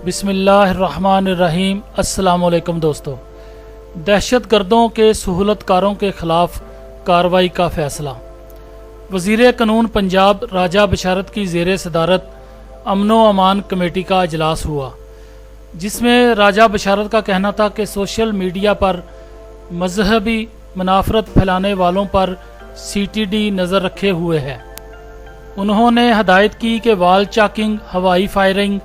बिस्मिल्लाहिर्रहमानिर्रहीम। अस्सलाम वालेकुम दोस्तों। दहशत गर्दों के सहूलतकारों के ख़िलाफ़ कार्रवाई का फ़ैसला। वज़ीर क़ानून पंजाब राजा बशारत की ज़ेर सदारत अमन व अमान कमेटी का अजलास हुआ, जिसमें राजा बशारत का कहना था कि सोशल मीडिया पर मजहबी मुनाफरत फैलाने वालों पर CTD नज़र रखे हुए है। उन्होंने हदायत की कि वाल चाकिंग, हवाई फायरिंग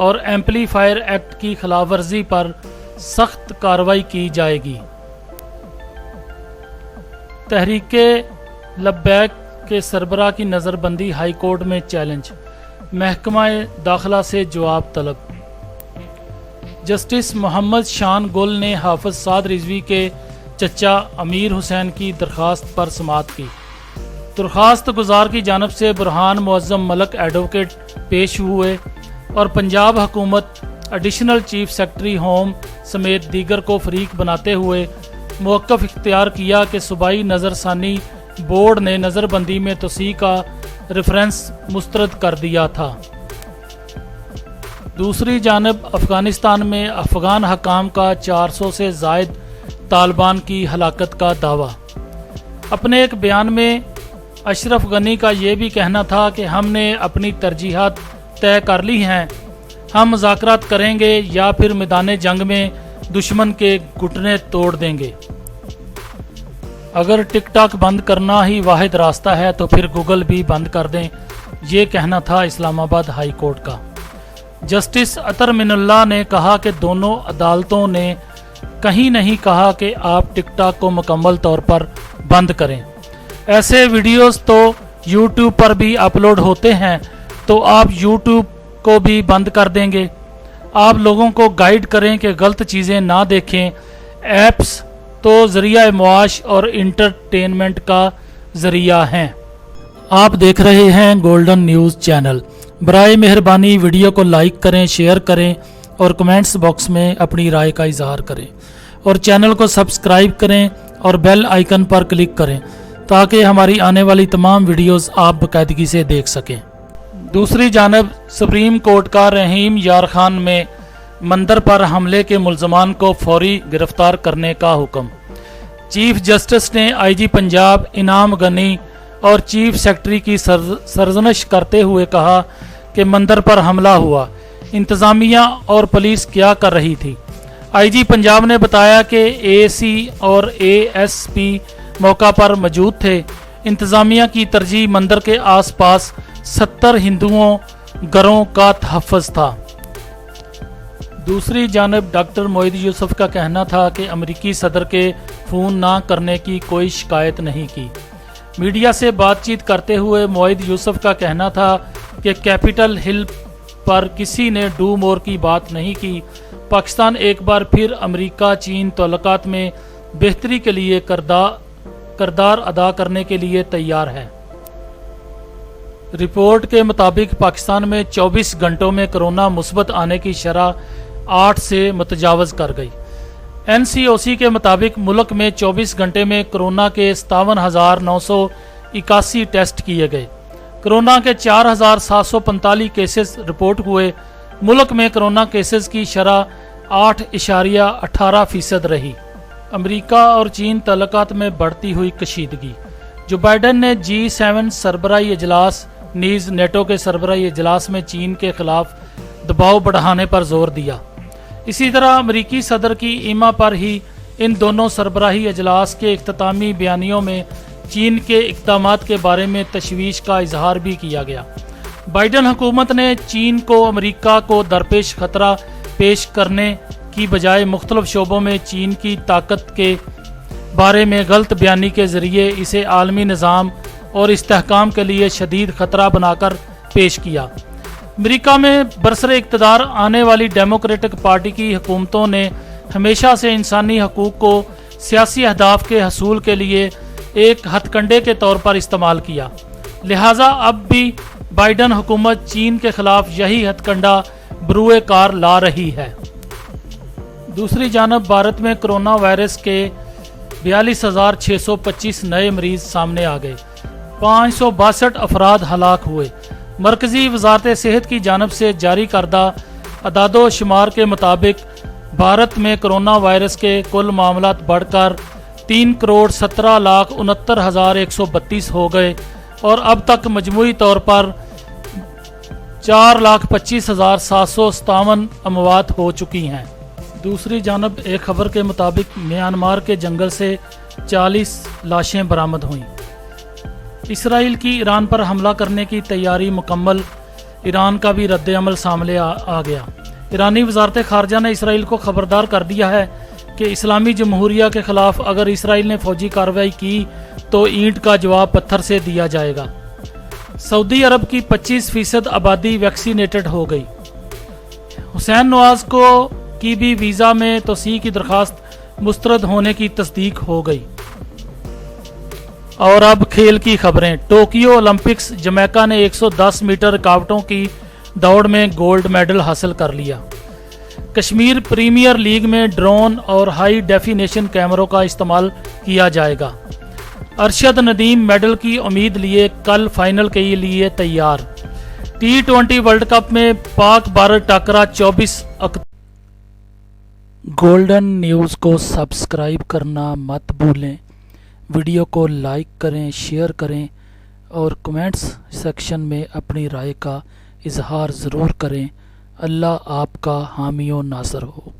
और एम्पलीफायर एक्ट की खिलाफ वर्जी पर सख्त कार्रवाई की जाएगी। तहरीके लब्बैक के सरबराह की नज़रबंदी हाई कोर्ट में चैलेंज, महकमा दाखिला से जवाब तलब। जस्टिस मोहम्मद शान गुल ने हाफिज साद रिजवी के चचा अमीर हुसैन की दरख्वास्त पर समाअत की। दरख्वास्त गुजार की जानब से बुरहान मुअज़्ज़म मलक एडवोकेट पेश हुए और पंजाब हुकूमत एडिशनल चीफ सेक्रेटरी होम समेत दीगर को फरीक बनाते हुए मौक़िफ़ इख्तियार किया कि सूबाई नज़रसानी बोर्ड ने नज़रबंदी में तोसी का रेफरेंस मुस्तरद कर दिया था। दूसरी जानब अफ़गानिस्तान में अफ़गान हकाम का 400 से ज़ायद तालिबान की हलाकत का दावा। अपने एक बयान में अशरफ गनी का ये भी कहना था कि हमने अपनी तरजीहात तय कर ली हैं, हम मुज़ाकरात करेंगे या फिर मैदान जंग में दुश्मन के घुटने तोड़ देंगे। अगर टिकटॉक बंद करना ही वाहिद रास्ता है तो फिर गूगल भी बंद कर दें, ये कहना था इस्लामाबाद हाई कोर्ट का। जस्टिस अतर मिनुल्लाह ने कहा कि दोनों अदालतों ने कहीं नहीं कहा कि आप टिकटॉक को मुकम्मल तौर पर बंद करें। ऐसे वीडियोस तो यूट्यूब पर भी अपलोड होते हैं, तो आप यूट्यूब को भी बंद कर देंगे। आप लोगों को गाइड करें कि गलत चीज़ें ना देखें। ऐप्स तो ज़रिया मुआश और इंटरटेनमेंट का ज़रिया हैं। आप देख रहे हैं गोल्डन न्यूज़ चैनल। बराए मेहरबानी वीडियो को लाइक करें, शेयर करें और कमेंट्स बॉक्स में अपनी राय का इजहार करें और चैनल को सब्सक्राइब करें और बेल आइकन पर क्लिक करें ताकि हमारी आने वाली तमाम वीडियोस आप बाकायदगी से देख सकें। दूसरी जानब सुप्रीम कोर्ट का रहीम यार खान में मंदिर पर हमले के मुल्ज़मान को फौरी गिरफ्तार करने का हुक्म। चीफ जस्टिस ने IG पंजाब इनाम गनी और चीफ सेक्रेटरी की सरजनश करते हुए कहा कि मंदिर पर हमला हुआ, इंतज़ामिया और पुलिस क्या कर रही थी। IG पंजाब ने बताया कि AC और ASP मौका पर मौजूद थे। इंतज़ामिया की तरजीह मंदिर के आसपास 70 हिंदुओं घरों का तहफ़्फ़ुज़ था। दूसरी जानब डॉक्टर मोईद यूसुफ का कहना था कि अमरीकी सदर के फ़ोन ना करने की कोई शिकायत नहीं की। मीडिया से बातचीत करते हुए मोईद यूसुफ का कहना था कि कैपिटल हिल पर किसी ने डू मोर की बात नहीं की। पाकिस्तान एक बार फिर अमरीका चीन तल्लुकात में बेहतरी के लिए किरदार अदा करने के लिए तैयार है। रिपोर्ट के मुताबिक पाकिस्तान में 24 घंटों में कोरोना मुस्बत आने की शरह 8 से मुतजावज कर गई। NCOC के मुताबिक मुल्क में 24 घंटे में कोरोना के 57,981 टेस्ट किए गए। कोरोना के 4,745 केसेस रिपोर्ट हुए। मुल्क में कोरोना केसेस की शरह 8.18% रही। अमेरिका और चीन तल्लुकात में बढ़ती हुई कशीदगी। जो बाइडन ने G7 सरबराही इजलास नीज़ नेटो के सरबराही इजलास में चीन के खिलाफ दबाव बढ़ाने पर जोर दिया। इसी तरह अमेरिकी सदर की ईमा पर ही इन दोनों सरबराही इजलास के इख्तितामी बयानियों में चीन के इक़दामात के बारे में तशवीश का इजहार भी किया गया। बाइडन हुकूमत ने चीन को अमेरिका को दरपेश खतरा पेश करने की बजाय मुख्तलिफ शोबों में चीन की ताकत के बारे में गलत बयानी के ज़रिए इसे आलमी निज़ाम और इस्तेहकाम के लिए शदीद खतरा बनाकर पेश किया। अमेरिका में बरसरे इक़्तिदार आने वाली डेमोक्रेटिक पार्टी की हुकूमतों ने हमेशा से इंसानी हकूक़ को सियासी अहदाफ के हसूल के लिए एक हथकंडे के तौर पर इस्तेमाल किया। लिहाजा अब भी बाइडन हुकूमत चीन के खिलाफ यही हथकंडा बरूए कार ला रही है। दूसरी जानब भारत में कोरोना वायरस के 42,625 नए मरीज सामने आ गए। 562 अफराद हलाक हुए। मरकजी वजारत सेहत की जानब से जारी करदा अदाद व शुमार के मुताबिक भारत में कोरोना वायरस के कुल मामलात बढ़कर 3,17,69,132 हो गए और अब तक मजमूई तौर पर 4,25,757 अमवात हो चुकी हैं। दूसरी जानब एक खबर के मुताबिक म्यांमार के जंगल से 40 लाशें बरामद हुईं। इसराइल की ईरान पर हमला करने की तैयारी मुकम्मल, ईरान का भी रद्द-ए-अमल सामने आ गया। ईरानी वजारत खारजा ने इसराइल को खबरदार कर दिया है कि इस्लामी जमहूरिया के खिलाफ अगर इसराइल ने फौजी कार्रवाई की तो ईंट का जवाब पत्थर से दिया जाएगा। सऊदी अरब की 25% आबादी वैक्सीनेटेड हो गई। हुसैन नवाज की भी वीज़ा में तोसी की दरख्वास्त मुस्तरद होने की तस्दीक हो गई। और अब खेल की खबरें। टोक्यो ओलंपिक्स, जमैका ने 110 मीटर रुकावटों की दौड़ में गोल्ड मेडल हासिल कर लिया। कश्मीर प्रीमियर लीग में ड्रोन और हाई डेफिनेशन कैमरों का इस्तेमाल किया जाएगा। अरशद नदीम मेडल की उम्मीद लिए कल फाइनल के लिए तैयार। T20 वर्ल्ड कप में पाक भारत टाकरा 24 अक्टूबर। गोल्डन न्यूज़ को सब्सक्राइब करना मत भूलें। वीडियो को लाइक करें, शेयर करें और कमेंट्स सेक्शन में अपनी राय का इजहार ज़रूर करें। अल्लाह आपका हामी व नासर हो।